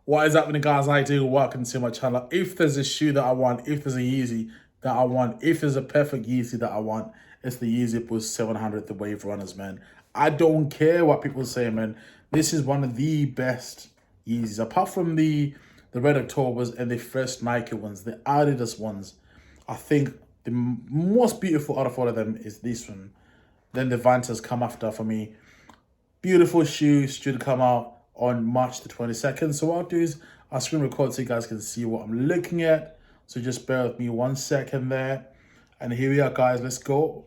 What is happening, guys? How you doing? Welcome to my channel. If there's a shoe that I want, if there's a Yeezy that I want, if there's a perfect Yeezy that I want, it's the Yeezy Boost 700, the Wave Runners, man. I don't care what people say, man. This is one of the best Yeezys. Apart from the Red Octobers and the first Nike ones, the Adidas ones, I think the most beautiful out of all of them is this one. Then the Vantas come after for me. Beautiful shoes should come out on March the 22nd. So what I'll do is I'll screen record so you guys can see what I'm looking at. So just bear with me 1 second there. And here we are, guys. Let's go.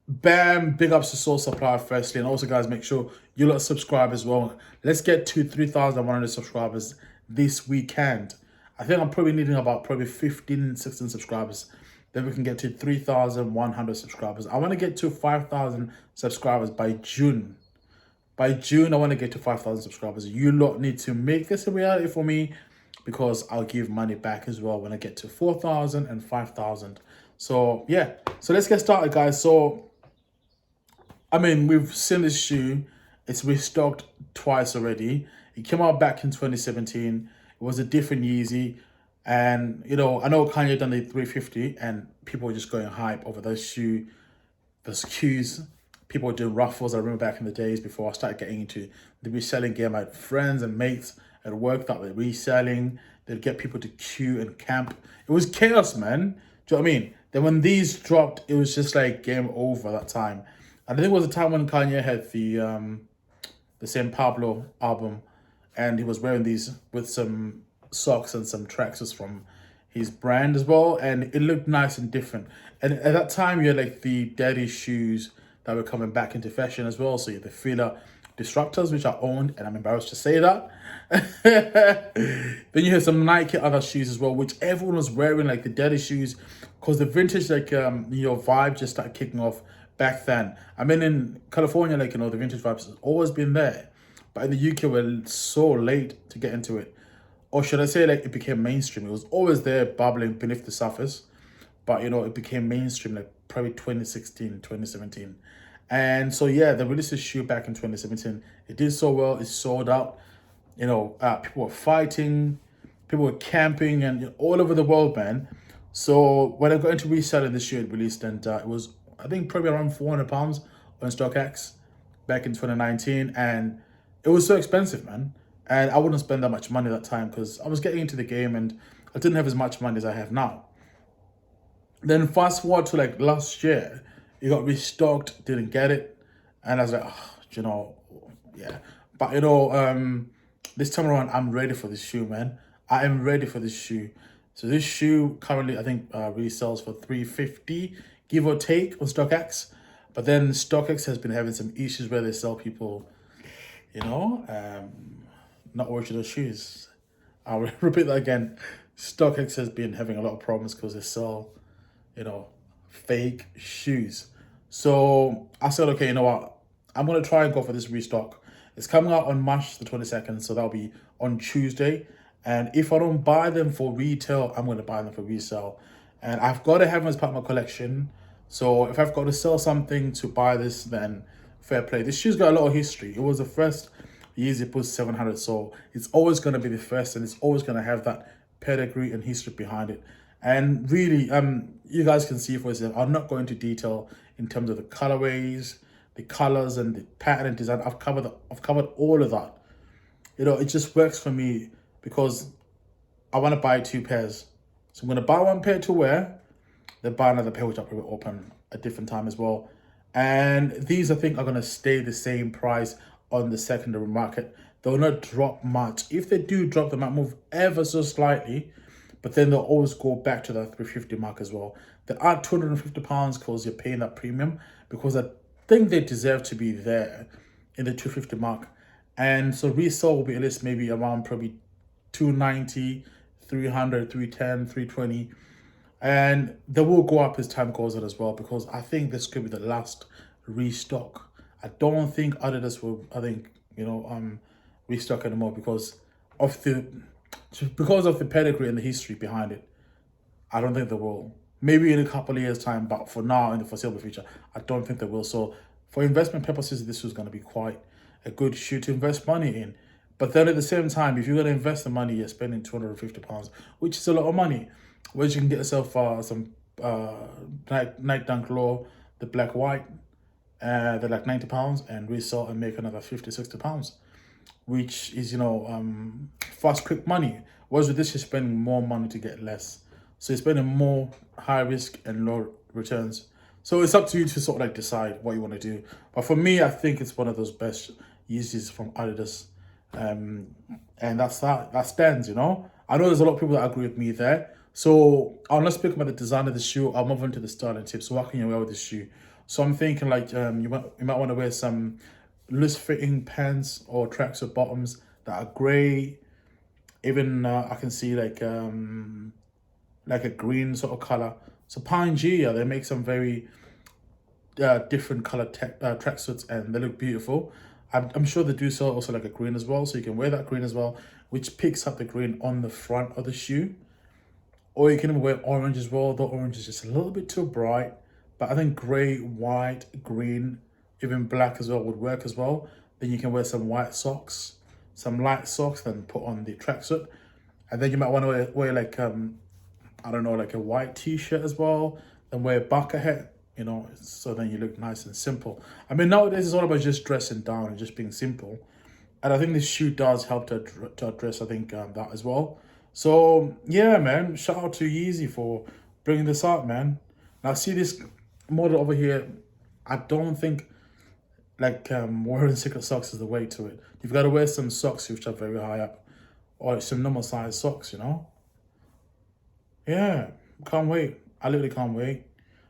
Bam. Big ups to Soul Supply firstly. And also, guys, make sure you lot subscribe as well. Let's get to 3,100 subscribers this weekend. I think I'm probably needing about 15, 16 subscribers. Then we can get to 3,100 subscribers. I want to get to 5,000 subscribers by June. By June, I want to get to 5,000 subscribers. You lot need to make this a reality for me because I'll give money back as well when I get to 4,000 and 5,000. So, yeah. So, let's get started, guys. So, I mean, we've seen this shoe. It's restocked twice already. It came out back in 2017. It was a different Yeezy. And, you know, I know Kanye done the 350 and people were just going hype over those shoe, those cues. People were doing ruffles. I remember back in the days before I started getting into the reselling game. I had friends and mates at work that were reselling. They'd get people to queue and camp. It was chaos, man. Do you know what I mean? Then when these dropped, it was just like game over that time. And I think it was a time when Kanye had the San Pablo album, and he was wearing these with some socks and some tracksuits from his brand as well, and it looked nice and different. And at that time, you had like the daddy shoes that were coming back into fashion as well. So you had the Fila Disruptors, which I owned, and I'm embarrassed to say that. Then you had some Nike other shoes as well, which everyone was wearing, like the daddy shoes, because the vintage vibe just started kicking off back then. I mean, in California, like, the vintage vibes has always been there, but in the UK, we're so late to get into it. Or should I say, like, it became mainstream. It was always there, bubbling beneath the surface, but, it became mainstream, like, probably 2016, 2017. And so, yeah, they released this shoe back in 2017. It did so well. It sold out. People were fighting. People were camping and all over the world, man. So when I got into reselling this shoe, it released, and it was, I think, probably around £400 on StockX back in 2019. And it was so expensive, man. And I wouldn't spend that much money at that time because I was getting into the game and I didn't have as much money as I have now. Then fast forward to like last year, it got restocked, didn't get it. And I was like, yeah. But this time around, I'm ready for this shoe, man. I am ready for this shoe. So this shoe currently, I think, resells for $350, give or take, on StockX. But then StockX has been having some issues where they sell people, not original shoes. I'll repeat that again. StockX has been having a lot of problems because they sell, fake shoes. So I said, okay, you know what? I'm going to try and go for this restock. It's coming out on March the 22nd, so that'll be on Tuesday. And if I don't buy them for retail, I'm going to buy them for resale. And I've got to have them as part of my collection. So if I've got to sell something to buy this, then fair play. This shoe's got a lot of history. It was the first Yeezy Boost 700, so it's always going to be the first, and it's always going to have that pedigree and history behind it. And really, you guys can see for yourself. I'm not going into detail in terms of the colorways, the colors, and the pattern and design. I've covered all of that. It just works for me because I want to buy 2 pairs. So I'm going to buy 1 pair to wear, then buy another pair which I'll probably open a different time as well. And these, I think, are going to stay the same price on the secondary market. They'll not drop much. If they do drop, they might move ever so slightly, but then they'll always go back to that 350 mark as well. They are £250 because you're paying that premium, because I think they deserve to be there in the 250 mark. And so resale will be at least maybe around probably 290, 300, 310, 320. And they will go up as time goes on as well, because I think this could be the last restock. I don't think Adidas will, restock anymore because of the pedigree and the history behind it. I don't think they will. Maybe in a couple of years' time, but for now, in the foreseeable future, I don't think they will. So for investment purposes, this was going to be quite a good shoe to invest money in. But then at the same time, if you're going to invest the money, you're spending £250, which is a lot of money, whereas you can get yourself some Night Dunk Law, the black white, they're like £90 and resell and make another £50, £60, which is, fast, quick money. Whereas with this, you're spending more money to get less. So you're spending more high risk and low returns. So it's up to you to sort of like decide what you want to do. But for me, I think it's one of those best Yeezys from Adidas. And that stands, I know there's a lot of people that agree with me there. So I'll not speak about the design of the shoe. I'll move on to the styling tips. So what can you wear with this shoe? So I'm thinking like you might want to wear some loose fitting pants or tracksuit bottoms that are grey. Even I can see like a green sort of color. So Pangea, they make some very different colored tracksuits and they look beautiful. I'm sure they do sell also like a green as well, so you can wear that green as well, which picks up the green on the front of the shoe. Or you can even wear orange as well. The orange is just a little bit too bright, but I think grey, white, green, even black as well would work as well. Then you can wear some white socks, some light socks, then put on the tracksuit. And then you might want to wear like I don't know, like a white t-shirt as well, then wear a bucket hat, so then you look nice and simple. I mean, nowadays it's all about just dressing down and just being simple. And I think this shoe does help to address, I think, that as well. So, yeah, man, shout out to Yeezy for bringing this up, man. Now, see this model over here, I don't think, like, wearing secret socks is the way to it. You've got to wear some socks which are very high up, or some normal size socks, Yeah, can't wait. I literally can't wait.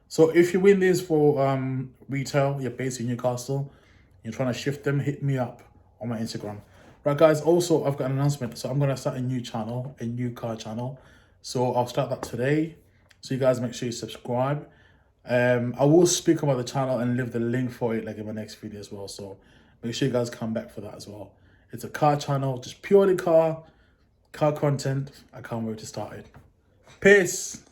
So if you win this for retail, you're based in Newcastle, you're trying to shift them, hit me up on my Instagram. Right, guys, also, I've got an announcement. So I'm going to start a new channel, a new car channel. So I'll start that today. So you guys make sure you subscribe. I will speak about the channel and leave the link for it like in my next video as well. So make sure you guys come back for that as well. It's a car channel, just purely car content. I can't wait to start it. Peace.